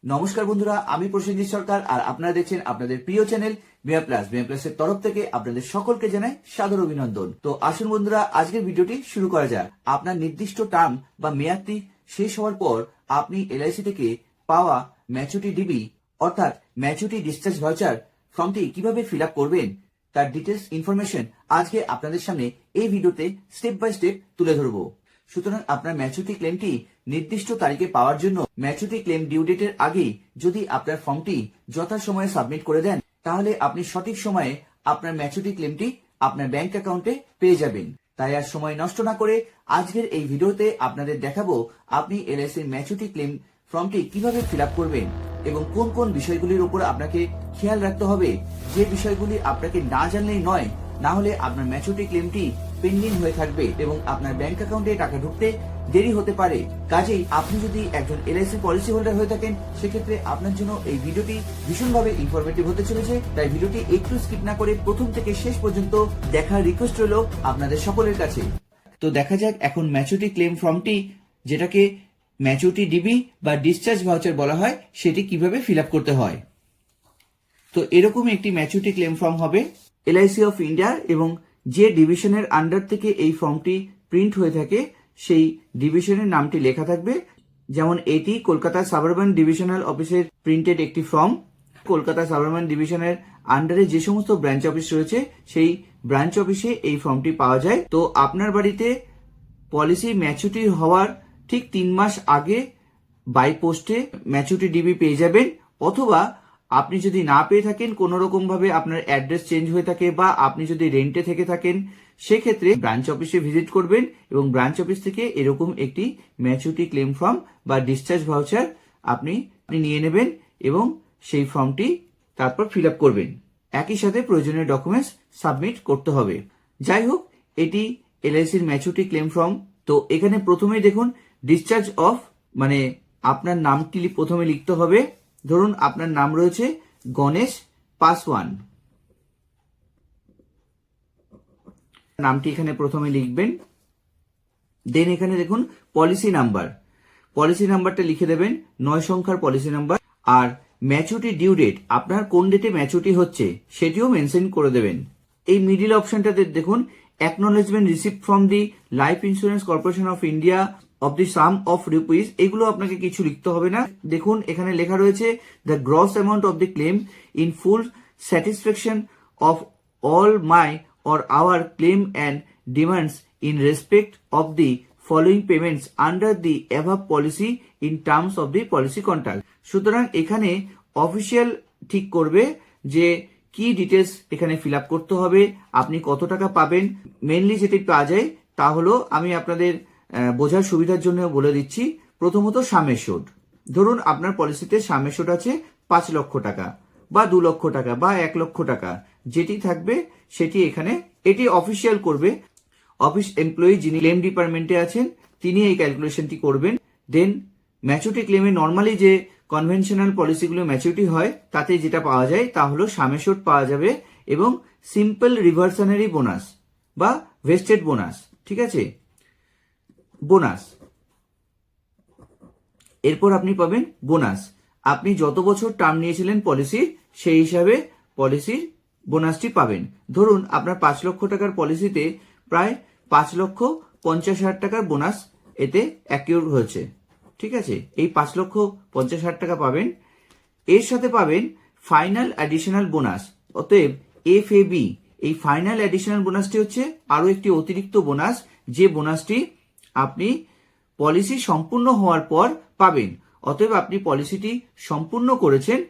নমস্কার বন্ধুরা, আমি প্রসেনজিৎ সরকার আর আপনারা দেখছেন আপনাদের প্রিয় channel BM plus. BM plus এর তরফ থেকে আপনাদের সকলকে জানাই সাদর অভিনন্দন। তো আসুন বন্ধুরা, আজকের ভিডিওটি শুরু করা যাক। আপনার নির্দিষ্ট টার্ম বা মেয়াদটি শেষ হওয়ার পর আপনি এলআইসি থেকে পাওয়া ম্যাচুরিটি ডিবি অর্থাৎ ম্যাচুরিটি ডিসচার্জ ভাউচার ফর্মটি কিভাবে ফিল আপ করবেন তার ডিটেলস ইনফরমেশন আজকে আপনাদের সামনে এই ভিডিওতে স্টেপ বাই স্টেপ তুলে ধরবো। সুতরাং আপনার ম্যাচুরিটি ক্লেমটি নির্দিষ্ট তারিখে পাওয়ার জন্য ম্যাচুরিটি ক্লেম ডিউ ডেটের আগেই যদি আপনার ফর্মটি যথাসময়ে সাবমিট করে দেন, তাহলে আপনি সঠিক সময়ে আপনার ম্যাচুরিটি ক্লেমটি আপনার ব্যাংক অ্যাকাউন্টে পেয়ে যাবেন। তাই আর সময় নষ্ট না করে আজকের এই ভিডিওতে আপনাদের দেখাবো আপনি এলআইসির ম্যাচুরিটি ক্লেম ফর্মটি কিভাবে ফিল আপ করবেন এবং কোন কোন বিষয়গুলির উপর আপনাকে খেয়াল রাখতে হবে, যে বিষয়গুলি আপনাকে না জানলেই নয়, না হলে আপনার ম্যাচুরিটি ক্লেমটি পেন্ডিং হয়ে থাকবে এবং আপনার ব্যাংক অ্যাকাউন্টে টাকা ঢুকতে দেরি হতে পারে। কাজেই আপনি যদি একজন এলআইসি পলিসি হোল্ডার হয়ে থাকেন, সেক্ষেত্রে আপনার জন্য এই ভিডিওটি ভীষণভাবে ইনফরমেটিভ হতে চলেছে। তাই ভিডিওটি একটু স্কিপ না করে প্রথম থেকে শেষ পর্যন্ত দেখার রিকোয়েস্ট রইল আপনাদের সকলের কাছে। তো দেখা যাক এখন ম্যাচুরিটি ক্লেম ফর্মটি, যেটাকে ম্যাচুরিটি ডিবি বা ডিসচার্জ ভাউচার বলা হয়, সেটি কিভাবে ফিল আপ করতে হয়। তো এরকম একটি ম্যাচুরিটি ক্লেম ফর্ম হবে এলআইসি অফ ইন্ডিয়া এবং যে ডিভিশনের আন্ডার থেকে এই ফর্মটি প্রিন্ট হয়ে থাকে সেই ডিভিশনের নামটি লেখা থাকবে। যেমন এটি কলকাতা সাবারবান ডিভিশনাল অফিসের প্রিন্টেড একটি ফর্ম। কলকাতা সাবারবান ডিভিশনের আন্ডারে যে সমস্ত ব্রাঞ্চ অফিস রয়েছে সেই ব্রাঞ্চ অফিসে এই ফর্মটি পাওয়া যায়। তো আপনার বাড়িতে পলিসি ম্যাচুরিটি হওয়ার ঠিক 3 মাস আগে বাই পোস্টে ম্যাচুরিটি ডিবি পেয়ে যাবেন, অথবা আপনি যদি না পেয়ে থাকেন, কোনো রকম ভাবে আপনার অ্যাড্রেস চেঞ্জ হয়ে থাকে বা আপনি যদি রেন্টে থেকে থাকেন, সেক্ষেত্রে ব্রাঞ্চ অফিসে ভিজিট করবেন এবং ব্রাঞ্চ অফিস থেকে এরকম একটি ম্যাচুরিটি ক্লেম ফর্ম বা ডিসচার্জ ভাউচার আপনি নিয়ে নেবেন এবং সেই ফর্মটি তারপর ফিল আপ করবেন। একই সাথে প্রয়োজনীয় ডকুমেন্টস সাবমিট করতে হবে। যাই হোক, এটি এলআইসির ম্যাচুরিটি ক্লেম ফর্ম। তো এখানে প্রথমেই দেখুন ডিসচার্জ অফ, মানে আপনার নামটি প্রথমে লিখতে হবে। ধরুন আপনার নাম রয়েছে গণেশ পাসওয়ান, নামটি এখানে প্রথমে লিখবেন। দেন এখানে দেখুন পলিসি নাম্বারটা লিখে দেবেন, 9 সংখ্যার পলিসি নাম্বার। আর ম্যাচুরিটি ডিউ ডেট, আপনার কোন ডেটে ম্যাচুরিটি হচ্ছে সেটিও মেনশন করে দেবেন। এই মিডিল অপশনটাতে দেখুন acknowledgement receipt from the life insurance corporation of India of the some of rupees, এগুলো আপনাকে কিছু লিখতে হবে না। দেখুন এখানে লেখা রয়েছে the gross amount of the claim in full satisfaction of all my or our claim and demands in respect of the following payments under the above policy in terms of the policy contract. সুতরাং এখানে official ঠিক করবে যে কি details এখানে fill up করতে হবে, আপনি কত টাকা পাবেন। মেনলি যেটি পাওয়া যায় তা হলো, আমি আপনাদের বোঝার সুবিধার জন্য বলে দিচ্ছি। প্রথমত সাম এশিওর্ড, ধরুন আপনার পলিসিতে সাম এশিওর্ড আছে 5 লক্ষ টাকা বা 2 লক্ষ টাকা বা 1 লক্ষ টাকা, যেটি থাকবে সেটি এখানে এটি অফিসিয়াল করবে। অফিস এমপ্লয়ি যিনি ক্লেম ডিপার্টমেন্টে আছেন তিনি এই ক্যালকুলেশনটি করবেন। দেন ম্যাচুরিটি ক্লেমে নর্মালি যে কনভেনশনাল পলিসিগুলো ম্যাচুরিটি হয় তাতে যেটা পাওয়া যায় তা হলো সাম এশিওর্ড পাওয়া যাবে এবং সিম্পল রিভার্সানারি বোনাস বা ভেস্টেড বোনাস, ঠিক আছে, বোনাস। এরপর আপনি পাবেন বোনাস। আপনি যত বছর টার্ম নিয়েছিলেন পলিসির, সেই হিসাবে পলিসির বোনাসটি পাবেন। ধরুন আপনার 5 লক্ষ টাকার পলিসিতে প্রায় 5,50,000 টাকার বোনাস এতে অ্যাকিউর হয়েছে, ঠিক আছে। এই 5,50,000 টাকা পাবেন। এর সাথে পাবেন ফাইনাল অ্যাডিশনাল বোনাস, অতএব FAB। এই ফাইনাল অ্যাডিশনাল বোনাসটি হচ্ছে আরো একটি অতিরিক্ত বোনাস, যে বোনাসটি আপনি পলিসি সম্পূর্ণ হওয়ার পর পাবেন। অতএব আপনি পলিসিটি সম্পূর্ণ করেছেন,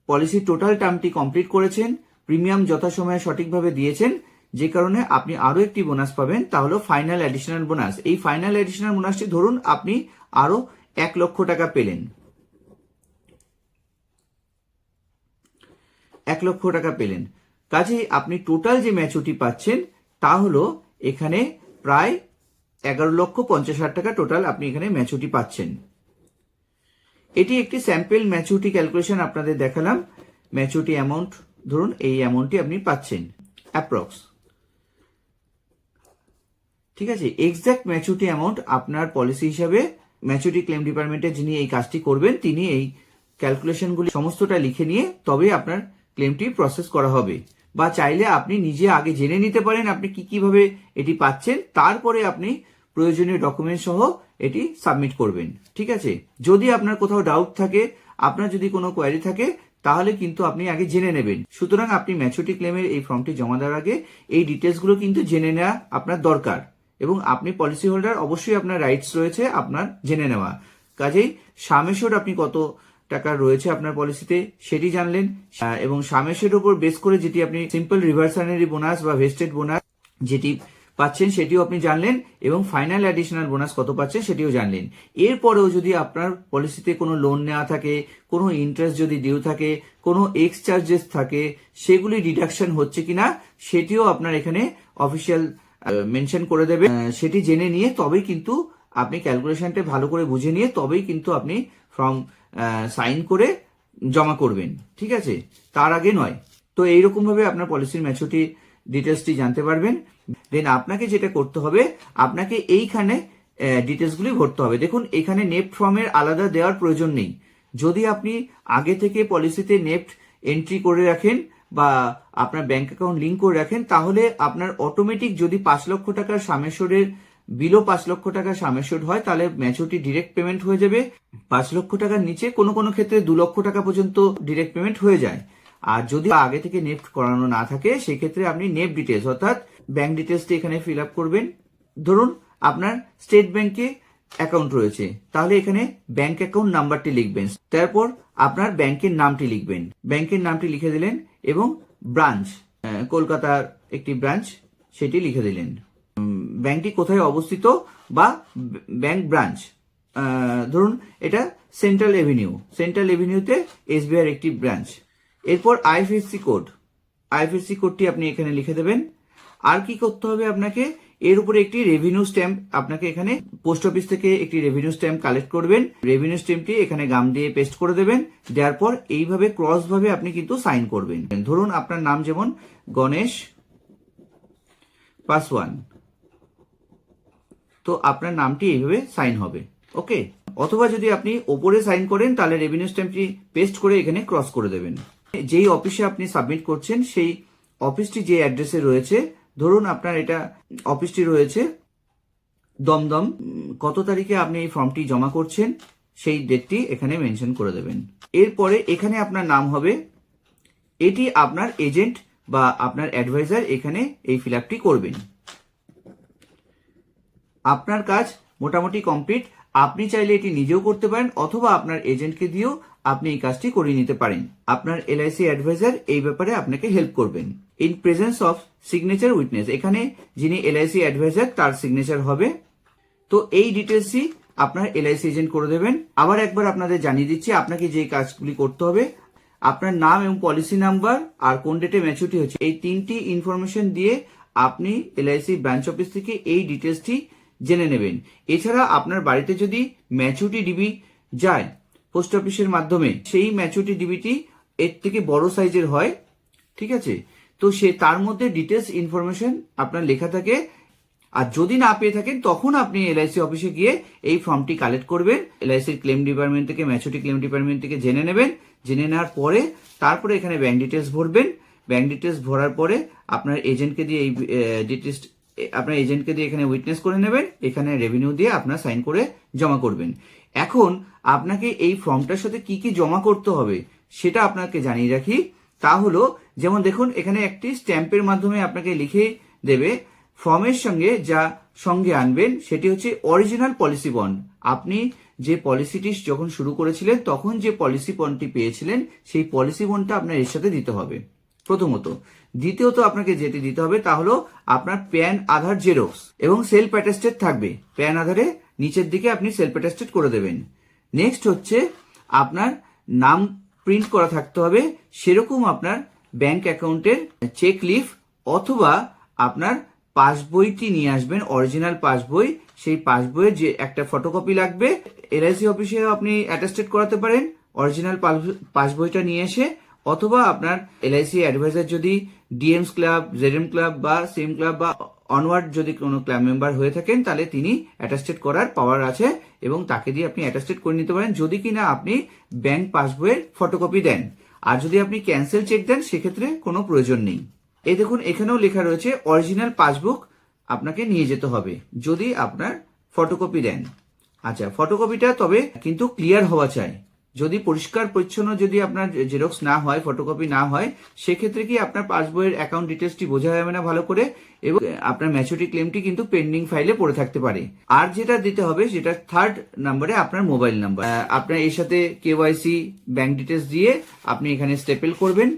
পলিসির টোটাল টার্মটি কমপ্লিট করেছেন, প্রিমিয়াম যথাসময়ে সঠিকভাবে দিয়েছেন, যে কারণে আপনি আরো একটি বোনাস পাবেন, তা হলো ফাইনাল অ্যাডিশনাল বোনাস। এই ফাইনাল অ্যাডিশনাল বোনাসটি ধরুন আপনি আরো 1 লক্ষ টাকা পেলেন, 1 লক্ষ টাকা পেলেন। কাজেই আপনি টোটাল যে ম্যাচুরিটি পাচ্ছেন তা হলো এখানে প্রায় 11,50,000 টাকা টোটাল আপনি এখানে ম্যাচুরিটি পাচ্ছেন। এটি একটি স্যাম্পল ম্যাচুরিটি ক্যালকুলেশন আপনাদের দেখালাম। ম্যাচুরিটি অ্যামাউন্ট ধরুন এই অ্যামাউন্টটি আপনি পাচ্ছেন অ্যাপ্রক্স, ঠিক আছে। এক্সাক্ট ম্যাচুরিটি অ্যামাউন্ট আপনার পলিসি হিসাবে ম্যাচুরিটি ক্লেম ডিপার্টমেন্টে যিনি এই কাজটি করবেন তিনি এই ক্যালকুলেশনগুলি সমস্তটা লিখে নিয়ে তবে আপনার ক্লেমটি প্রসেস করা হবে। বা চাইলে আপনি নিজে আগে জেনে নিতে পারেন আপনি কিভাবে এটি পাচ্ছেন, তারপরে আপনি প্রয়োজনীয় ডকুমেন্ট সহ এটি সাবমিট করবেন। ঠিক আছে, যদি আপনার কোথাও ডাউট থাকে, আপনার যদি কোনো কোয়ারি থাকে, তাহলে কিন্তু আপনি আগে জেনে নেবেন। সুতরাং আপনি ম্যাচুরিটি ক্লেমের এই ফর্মটি জমা দেওয়ার আগে এই ডিটেলসগুলো কিন্তু জেনে নেওয়া আপনার দরকার, এবং আপনি পলিসি হোল্ডার, অবশ্যই আপনার রাইটস রয়েছে আপনার জেনে নেওয়া। কাজেই সাম অ্যাসিওর্ড আপনি কত টাকা রয়েছে আপনার পলিসিতে সেটি জানলেন, এবং সাম অ্যাসিওর্ডের উপর বেস করে যেটি আপনি সিম্পল রিভার্সানারি বোনাস বা ভেস্টেড বোনাস যেটি পাচ্ছেন সেটিও আপনি জানলেন, এবং ফাইনাল অ্যাডিশনাল বোনাস কত পাচ্ছেন সেটিও জানলেন। এরপরেও যদি আপনার পলিসিতে কোনো লোন নেওয়া থাকে, কোনো ইন্টারেস্ট যদি ডিউ থাকে, কোনো এক্স চার্জেস থাকে, সেগুলি ডিডাকশন হচ্ছে কিনা সেটিও আপনার এখানে অফিসিয়াল মেনশন করে দেবে। সেটি জেনে নিয়ে তবেই কিন্তু আপনি ক্যালকুলেশনটা ভালো করে বুঝে নিয়ে তবেই কিন্তু আপনি ফর্ম সাইন করে জমা করবেন। ঠিক আছে, তার আগে নয়। তো এইরকম ভাবে আপনার পলিসির ম্যাচুরিটি ডিটেলসটি জানতে পারবেন। দেন আপনাকে যেটা করতে হবে, আপনাকে এইখানে ডিটেলসগুলি ভরতে হবে। দেখুন, এখানে নেফট ফর্মের আলাদা দেওয়ার প্রয়োজন নেই। যদি আপনি আগে থেকে পলিসিতে নেফট এন্ট্রি করে রাখেন বা আপনার ব্যাংক অ্যাকাউন্ট লিঙ্ক করে রাখেন, তাহলে আপনার অটোমেটিক যদি 5 লক্ষ টাকার সাম অ্যাসিওর্ডের বিলো 5 লক্ষ টাকা সাম অ্যাসিওর্ড হয়, তাহলে ম্যাচুরিটি ডিরেক্ট পেমেন্ট হয়ে যাবে। 5 লক্ষ টাকার নিচে কোনো কোনো ক্ষেত্রে 2 লক্ষ টাকা পর্যন্ত ডিরেক্ট পেমেন্ট হয়ে যায়। আর যদি আগে থেকে নেফট করানো না থাকে, সেক্ষেত্রে আপনি নেফট ডিটেলস অর্থাৎ ব্যাংক ডিটেলসটি এখানে ফিল আপ করবেন। ধরুন আপনার স্টেট ব্যাংকে অ্যাকাউন্ট রয়েছে, তাহলে এখানে ব্যাংক অ্যাকাউন্ট নাম্বারটি লিখবেন, তারপর আপনার ব্যাংকের নামটি লিখবেন। ব্যাংকের নামটি লিখে দিলেন এবং ব্রাঞ্চ, কলকাতার একটি ব্রাঞ্চ, সেটি লিখে দিলেন। ব্যাংকটি কোথায় অবস্থিত বা ব্যাংক ব্রাঞ্চ, ধরুন এটা সেন্ট্রাল এভিনিউতে এসবিআই একটি ব্রাঞ্চ। এরপর আইএফএসসি কোডটি আপনি এখানে লিখে দেবেন। আর কি করতে হবে আপনাকে, এর উপরে একটি রেভিনিউ স্ট্যাম্প, আপনাকে এখানে পোস্ট অফিস থেকে একটি রেভিনিউ স্ট্যাম্প কালেক্ট করবেন। রেভিনিউ স্ট্যাম্পটি এখানে গাম দিয়ে পেস্ট করে দেবেন। দেওয়ার পর এইভাবে ক্রস ভাবে আপনি কিন্তু সাইন করবেন। ধরুন আপনার নাম যেমন গণেশ পাসওয়ান, তো আপনার নামটি এইভাবে সাইন হবে। ওকে, অথবা যদি আপনি ওপরে সাইন করেন, তাহলে রেভিনিউ স্ট্যাম্পটি পেস্ট করে এখানে ক্রস করে দেবেন। যেই অফিসে আপনি সাবমিট করছেন সেই অফিসটি যে অ্যাড্রেসে রয়েছে, ধরুন আপনার এটা অফিসটি রয়েছে দমদম, কত তারিখে আপনি এই ফর্মটি জমা করছেন সেই ডেটটি এখানে মেনশন করে দেবেন। এরপরে এখানে আপনার নাম হবে, এটি আপনার এজেন্ট বা আপনার অ্যাডভাইজার এখানে এই ফিল আপটি করবেন। আপনার কাজ মোটামুটি কমপ্লিট। আপনি চাইলে এটি নিজেও করতে পারেন, অথবা আপনার এজেন্টকে দিয়েও আপনি এই কাজটি করিয়ে নিতে পারেন। আপনার এলআইসি অ্যাডভাইজার এই ব্যাপারে আপনাকে হেল্প করবেন। In presence of signature witness, এখানে যিনি এলআইসি অ্যাডভাইজার তার সিগনেচার হবে। তো এই ডিটেলসই আপনার এলআইসি এজেন্ট করে দেবেন। আবার একবার আপনাদের জানিয়ে দিচ্ছি আপনাকে যে কাজগুলি করতে হবে, আপনার নাম এবং পলিসি নাম্বার আর কোন ডেটে ম্যাচুরিটি হচ্ছে, এই 3টি ইনফরমেশন দিয়ে আপনি এলআইসি ব্রাঞ্চ অফিস থেকে এই ডিটেলসটি জেনে নেবেন। এছাড়া আপনার বাড়িতে যদি ম্যাচুরিটি ডিবি যায় পোস্ট অফিসের মাধ্যমে, সেই ম্যাচুরিটি ডিবিটি এর থেকে বড় সাইজের হয়। ঠিক আছে, তো তার মধ্যে ডিটেলস ইনফরমেশন আপনার লেখা থাকে। আর যদি না পেয়ে থাকেন, তখন আপনি এলআইসি অফিসে গিয়ে এই ফর্মটি কালেক্ট করবেন। এলআইসির ক্লেম ডিপার্টমেন্ট থেকে, ম্যাচুরিটি ক্লেম ডিপার্টমেন্ট থেকে জেনে নেবেন। জেনে নেওয়ার পরে তারপরে এখানে ব্যাংক ডিটেলস ভরবেন। ব্যাংক ডিটেলস ভরার পরে আপনার এজেন্টকে দিয়ে এই ডিটেলস আপনার এজেন্টকে দিয়ে এখানে উইটনেস করে নেবেন। এখানে রেভিনিউ দিয়ে আপনার সাইন করে জমা করবেন। এখন আপনাকে এই ফর্মটার সাথে কি কি জমা করতে হবে সেটা আপনাকে জানিয়ে রাখি। তা হলো, যেমন দেখুন এখানে একটি স্ট্যাম্পের মাধ্যমে আপনাকে লিখে দেবে। ফর্মের সঙ্গে যা সঙ্গে আনবেন সেটি হচ্ছে অরিজিনাল পলিসি বন্ড। আপনি যে পলিসিটি যখন শুরু করেছিলেন তখন যে পলিসি বন্ডটি পেয়েছিলেন, সেই পলিসি বন্ডটা আপনার এর সাথে দিতে হবে প্রথমত। দ্বিতীয়ত আপনাকে যেটি দিতে হবে তা হলো আপনার প্যান আধার জেরক্স এবং সেলফ অ্যাটেস্টেড থাকবে। প্যান আধারে নিচের দিকে আপনি সেলফ অ্যাটেস্টেড করে দেবেন। নেক্সট হচ্ছে আপনার নাম প্রিন্ট করা থাকতে হবে, সেরকম আপনার ব্যাংক অ্যাকাউন্টের চেক লিফ অথবা আপনার পাসবইটি নিয়ে আসবেন, অরিজিনাল পাসবই। সেই পাসবইয়ের যে একটা ফটোকপি লাগবে। এলআইসি অফিসে আপনি অ্যাটেস্টেড করাতে পারেন অরিজিনাল পাসবইটা নিয়ে এসে, অথবা আপনার এলআইসি অ্যাডভাইজার যদি ডিএমস ক্লাব, জেডএম ক্লাব বা সিএম ক্লাব বা অনওয়ার্ড যদি কোনো ক্লাব মেম্বার হয়ে থাকেন তাহলে তিনি অ্যাটাস্টেড করার পাওয়ার আছে এবং তাকে দিয়ে আপনি অ্যাটাস্টেড করে নিতে পারেন যদি কিনা আপনি ব্যাংক পাসবইয়ের ফটোকপি দেন। আর যদি আপনি ক্যান্সেল চেক দেন সেক্ষেত্রে কোনো প্রয়োজন নেই। এই দেখুন এখানেও লেখা রয়েছে অরিজিনাল পাসবুক আপনাকে নিয়ে যেতে হবে যদি আপনার ফটোকপি দেন। আচ্ছা, ফটোকপিটা তবে কিন্তু ক্লিয়ার হওয়া চাই। যদি পরিষ্কার পরিচ্ছন্ন যদি আপনার জেরক্স না হয়, ফটোকপি না হয়, সেক্ষেত্রে কি আপনার পাসবইয়ের অ্যাকাউন্ট ডিটেলসটি বোঝা যাবে না ভালো করে এবং আপনার ম্যাচুরিটি ক্লেমটি কিন্তু পেন্ডিং ফাইলে পড়ে থাকতে পারে। আর যেটা দিতে হবে সেটা থার্ড নাম্বারে আপনার মোবাইল নাম্বার। আপনার এর সাথে কেওয়াইসি ব্যাংক ডিটেলস দিয়ে আপনি এখানে স্টেপল করবেন,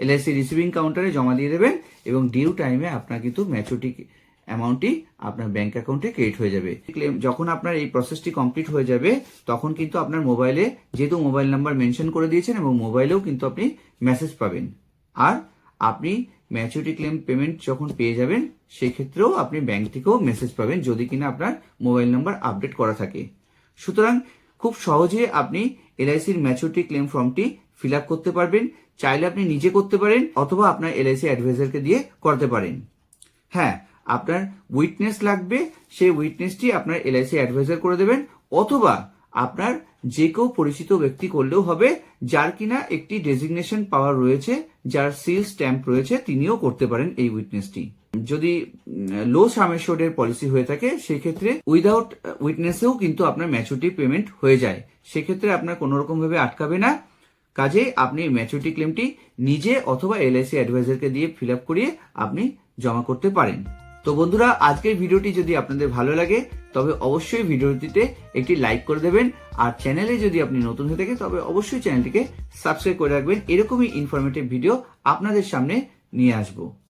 এলআইসি রিসিভিং কাউন্টারে জমা দিয়ে দেবেন এবং ডিউ টাইমে আপনার কিন্তু ম্যাচুরিটি অ্যামাউন্টটি আপনার ব্যাংক অ্যাকাউন্টে ক্রেডিট হয়ে যাবে। ক্লেম যখন আপনার এই প্রসেসটি কমপ্লিট হয়ে যাবে তখন কিন্তু আপনার মোবাইলে যেহেতু মোবাইল নাম্বার মেনশন করে দিয়েছেন এবং মোবাইলেও কিন্তু আপনি মেসেজ পাবেন। আর আপনি ম্যাচুরিটি ক্লেম পেমেন্ট যখন পেয়ে যাবেন সেক্ষেত্রেও আপনি ব্যাংক থেকেও মেসেজ পাবেন যদি কিনা আপনার মোবাইল নাম্বার আপডেট করা থাকে। সুতরাং খুব সহজে আপনি এলআইসির ম্যাচুরিটি ক্লেম ফর্মটি ফিল আপ করতে পারবেন। চাইলে আপনি নিজে করতে পারেন অথবা আপনার এলআইসি অ্যাডভাইজারকে দিয়ে করাতে পারেন। হ্যাঁ, আপনার উইটনেস লাগবে, সেই উইটনেসটি আপনার এলআইসি অ্যাডভাইজার করে দেবেন অথবা আপনার যে কেউ পরিচিত ব্যক্তি করলেও হবে যার কিনা একটি ডেজিগনেশন পাওয়ার রয়েছে, যার সিল স্ট্যাম্প রয়েছে, তিনিও করতে পারেন এই উইটনেসটি। যদি লো সাম অ্যাসিওর্ড এর পলিসি হয়ে থাকে সেক্ষেত্রে উইদাউট উইটনেসেও কিন্তু আপনার ম্যাচুরিটি পেমেন্ট হয়ে যায়, সেক্ষেত্রে আপনার কোনো রকম ভাবে আটকাবে না। কাজে আপনি ম্যাচুরিটি ক্লেমটি নিজে অথবা এলআইসি অ্যাডভাইজারকে দিয়ে ফিল আপ করিয়ে আপনি জমা করতে পারেন। তো বন্ধুরা, আজকের ভিডিওটি যদি আপনাদের ভালো লাগে তবে অবশ্যই ভিডিওটিতে একটি লাইক করে দেবেন আর চ্যানেলে যদি আপনি নতুন হয়ে থাকেন তবে অবশ্যই চ্যানেলটিকে সাবস্ক্রাইব করে রাখবেন। এরকমই ইনফরমেটিভ ভিডিও আপনাদের সামনে নিয়ে আসবো।